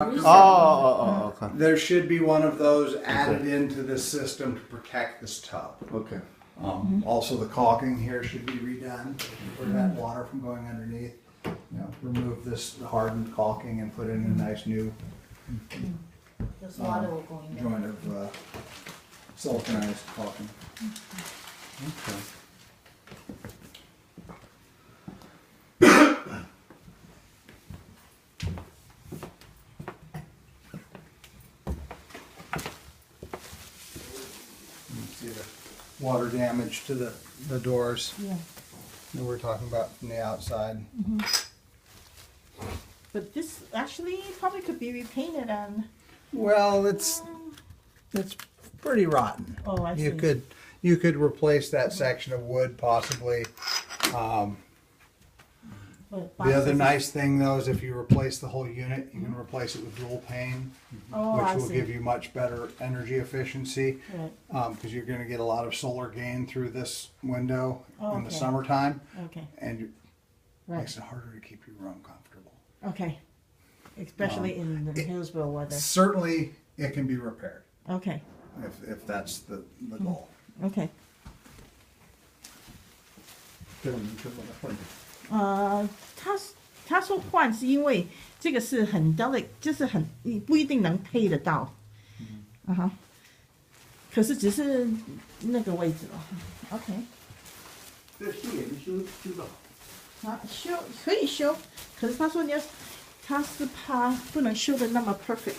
Okay. There should be one of those added into this system to protect this tub. Okay. Also, the caulking here should be redone to prevent water from going underneath. Remove this hardened caulking and put in a nice new There's water will go in there. joint of siliconized caulking. Okay. You can see the water damage to the doors Yeah. that we're talking about from the outside. But this actually probably could be repainted and, Well, it's pretty rotten. oh, I see. You could replace that section of wood possibly. But The other boxes- nice thing though is if you replace the whole unit, you can replace it with dual pane, Oh, I which will see. give you much better energy efficiency. Right. Because you're going to get a lot of solar gain through this window Oh, in the okay. summertime, Okay. and it Right. makes it harder to keep your room comfortable. Okay. Especially in the Hillsborough weather. Certainly, it can be repaired Okay. if that's the goal. Okay. 这个你就把它换掉。他说换是因为这个是很 delicate，就是你不一定能配得到。啊哈。可是只是那个位置了。OK。这个修也没修得好。啊，修可以修，可是他说他是怕不能修的那么 perfect。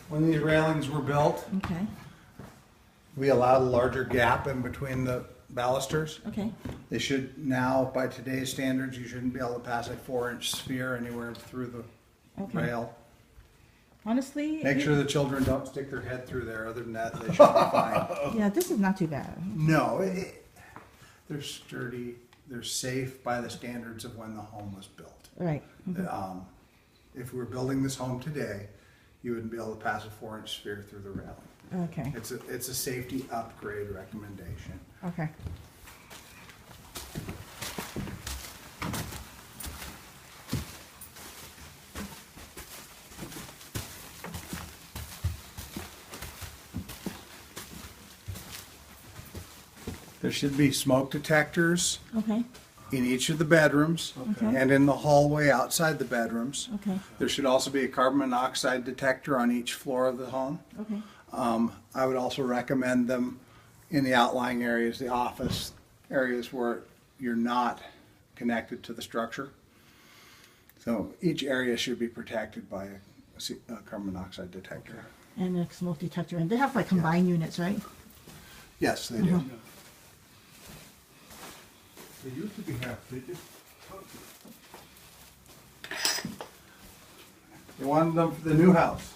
When these railings were built, Okay. we allowed a larger gap in between the balusters. Okay. They should now, by today's standards, you shouldn't be able to pass a 4-inch sphere anywhere through the Okay. rail. Honestly. Make sure the children don't stick their head through there. Other than that, they should be fine. Yeah, this is not too bad. No, they're sturdy. They're safe by the standards of when the home was built. Right. If we were building this home today, you wouldn't be able to pass a 4-inch sphere through the railing. Okay. It's a safety upgrade recommendation. Okay. There should be smoke detectors Okay. in each of the bedrooms Okay. and in the hallway outside the bedrooms. Okay. There should also be a carbon monoxide detector on each floor of the home. Okay. I would also recommend them in the outlying areas, the office areas where you're not connected to the structure. So each area should be protected by a carbon monoxide detector. And a smoke detector, and they have like combined units, right? Yes, they do. They used to be half. They just. They wanted them for the new house.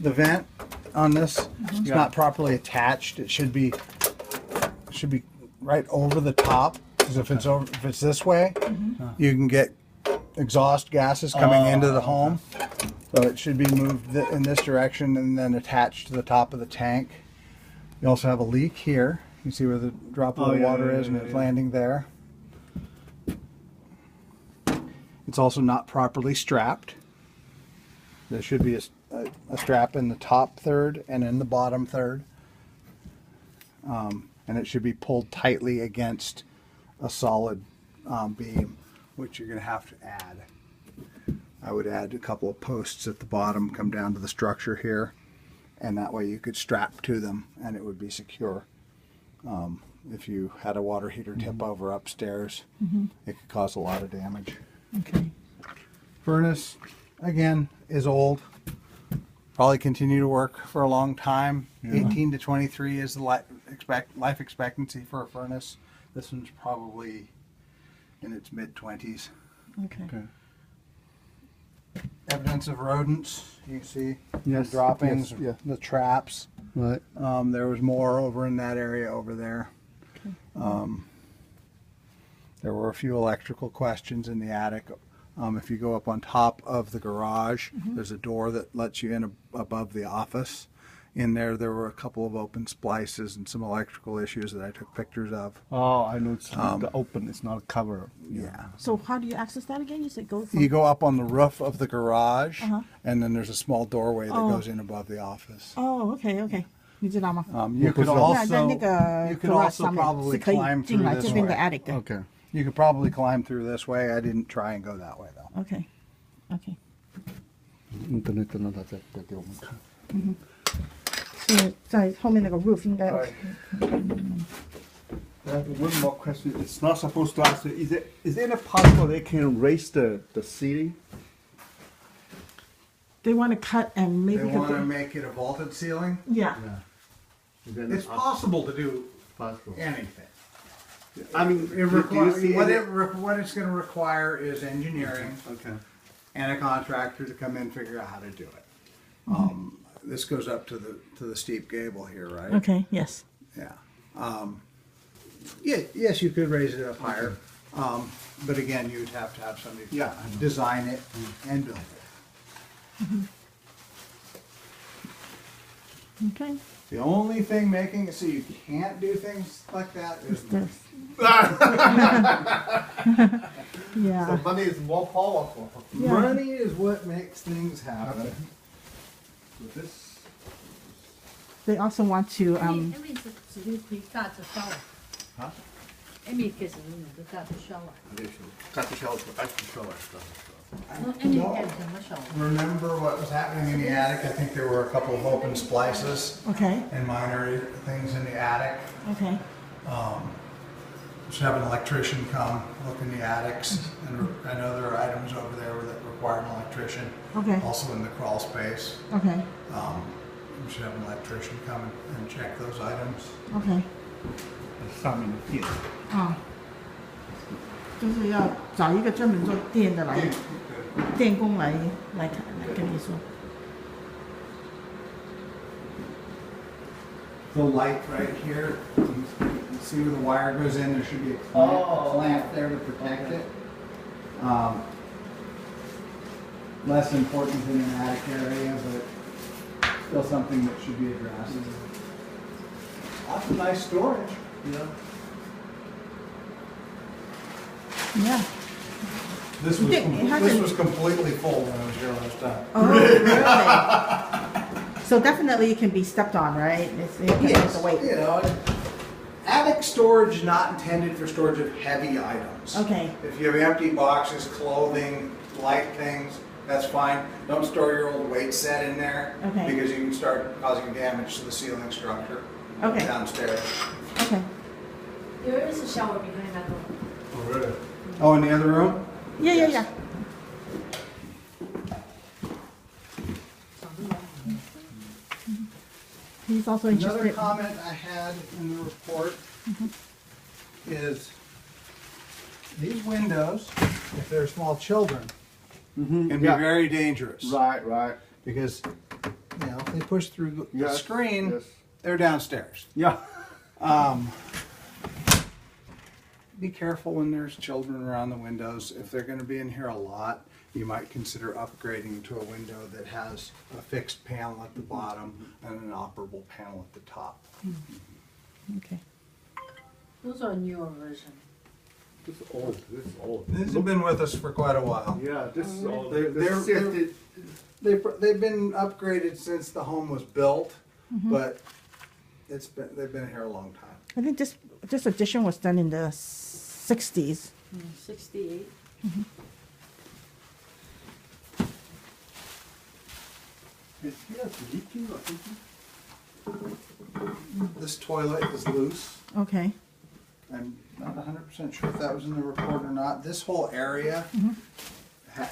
The vent on this is not properly attached. It should be right over the top. Because if it's this way, you can get exhaust gases coming into the home. So it should be moved in this direction and then attached to the top of the tank. You also have a leak here. You see where the drop of the water is, and it's landing there. It's also not properly strapped. There should be a strap in the top third and in the bottom third. And it should be pulled tightly against a solid beam, which you're going to have to add. I would add a couple of posts at the bottom, come down to the structure here, and that way you could strap to them and it would be secure. If you had a water heater tip over upstairs, it could cause a lot of damage. Okay. Furnace, again, is old. Probably continue to work for a long time. 18 to 23 is the life expectancy for a furnace. This one's probably in its mid-20s. Okay. Evidence of rodents. You can see Yes, the droppings, yes, yeah. the traps. Right. There was more over in that area over there. There were a few electrical questions in the attic. If you go up on top of the garage, there's a door that lets you in above the office. in there. There were a couple of open splices and some electrical issues that I took pictures of. Oh, I know it's the open. It's not a cover. Yeah. So how do you access that again? You said go from. You go up on the roof of the garage, Uh-huh. and then there's a small doorway that Oh. goes in above the office. Oh, OK OK，你知道吗？ You could 那 also 在那个 you could garage also 上面 probably 是可以 climb 进 through 来 this 这边的 way. attic 的。 Okay. You could probably climb through this way. I didn't try and go that way though. OK OK，internet 那他再给我们看。是在后面那个 roof 应该 OK。 I have one more question. It's not supposed to ask. Is there any possible they can raise the ceiling? They want to cut and They maybe. want to make it a vaulted ceiling. Yeah. Then It's possible to do possible. anything. I mean, It do you requires, see what, any- what it's going to require is engineering Okay. and a contractor to come in and figure out how to do it. This goes up to the steep gable here, right? OK yes. Yeah. Yeah. Yes, you could raise it up higher, but again, you'd have to have somebody Yeah. design it and build it. OK The only thing making it so you can't do things like that is this. Yeah. So money is more powerful. Yeah. money is what makes things happen. So this. They also want to Amy 指定可以架着烧啊。啊 Amy 其實用個架着燒啊。Got to show it. I can show it. Amy 係怎麼燒？ Remember what was happening in the attic? I think there were a couple of open splices OK and minor things in the attic. OK Just have an electrician come look in the attics, and I know there are items over there that require an electrician. OK Also in the crawl space, OK we should have an electrician come and check those items. OK 上面的电。啊，就是要找一个专门做电的来电工来看来跟你说。 The light right here, you see where the wire goes in, there should be a clamp there to protect it. Less important in an attic area, but still something that should be addressed. Lots of nice storage. Yeah. Yeah. This was, It hasn't- this was completely full when I was here last time. Oh, really? So definitely it can be stepped on, right? It's the weight. You know, attic storage is not intended for storage of heavy items. Okay. If you have empty boxes, clothing, light things, that's fine. Don't store your old weight set in there. Okay. Because you can start causing damage to the ceiling structure Okay. downstairs. Okay. There is a shower behind that door. Oh, really? Oh, in the other room? Yeah, yeah, yeah. He's also Another interested. comment I had in the report is these windows, if they're small children, can be Yeah. very dangerous. Right, right. Because, you know, if they push through the Yes, screen, yes. they're downstairs. Yeah. Be careful when there's children around the windows. If they're going to be in here a lot, you might consider upgrading to a window that has a fixed panel at the bottom and an operable panel at the top. Okay. Those are newer version. This is old. This is old. These have been with us for quite a while. Yeah, this is old. They've been upgraded since the home was built, but they've been here a long time. I think this addition was done in the 60s. 68. It's leaking or something. This toilet is loose. Okay. I'm not 100% sure if that was in the report or not. This whole area,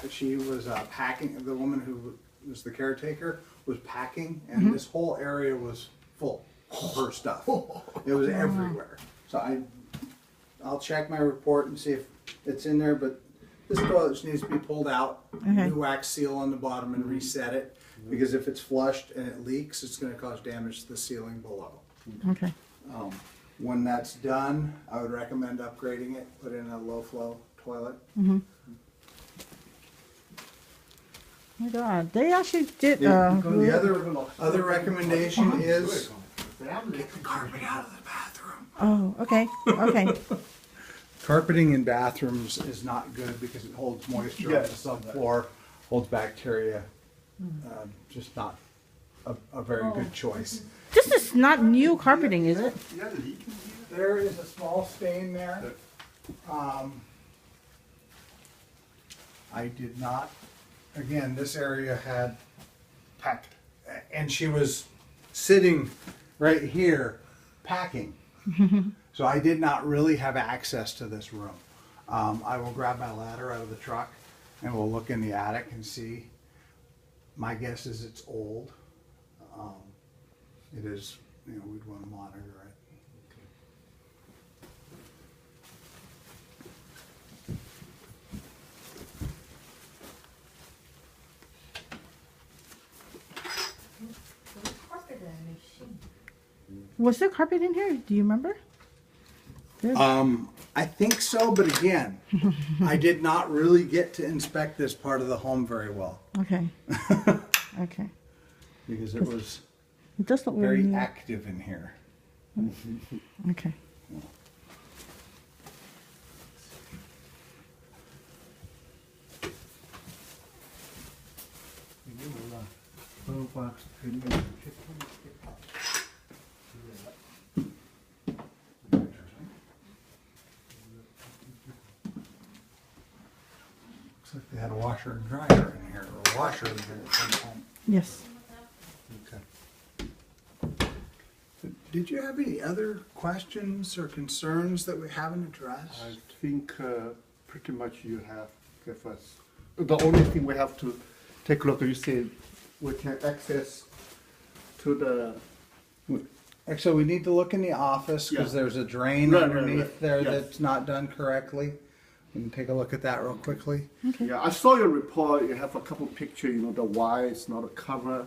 she was packing, the woman who was the caretaker was packing, and this whole area was full of her stuff. It was everywhere. So I'll check my report and see if it's in there, but this toilet just needs to be pulled out, Okay. new wax seal on the bottom, and reset it. Because if it's flushed and it leaks, it's going to cause damage to the ceiling below. Okay. When that's done, I would recommend upgrading it, put in a low flow toilet. my God, they actually did, The other recommendation is carpet out of the bathroom. oh, okay, okay. Carpeting in bathrooms is not good because it holds moisture on the subfloor, holds bacteria. Just not a very good choice. This is not new carpeting, is it? Yeah, the leak. There is a small stain there. I did not, again, this area had packed, and she was sitting right here packing. So I did not really have access to this room. I will grab my ladder out of the truck and we'll look in the attic and see. My guess is it's old. It is, we'd want to monitor it. Was there carpet in here? Do you remember? I think so, but again, I did not really get to inspect this part of the home very well Okay. Okay. because it was It does look very very new. active in here. Okay. Looks like they had a washer and dryer in here, or a washer in here at some point. Yes. Okay. Did you have any other questions or concerns that we haven't addressed? I think pretty much you have give us. The only thing we have to take a look, you said we can access to the. Actually, we need to look in the office because Yeah. there's a drain Right, underneath right. there Yes. that's not done correctly. We can take a look at that real quickly. Yeah, I saw your report. You have a couple pictures. The why it's not a cover.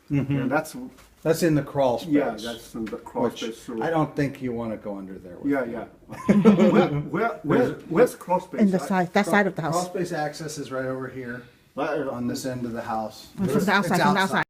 And that's That's in the crawl space. yeah, that's in the crawl which space. So, I don't think you want to go under there. With yeah, it. yeah. Where's crawl space? In the side, that side of the Crawl house. space access is right over here on this end of the house. From the outside, It's from the outside.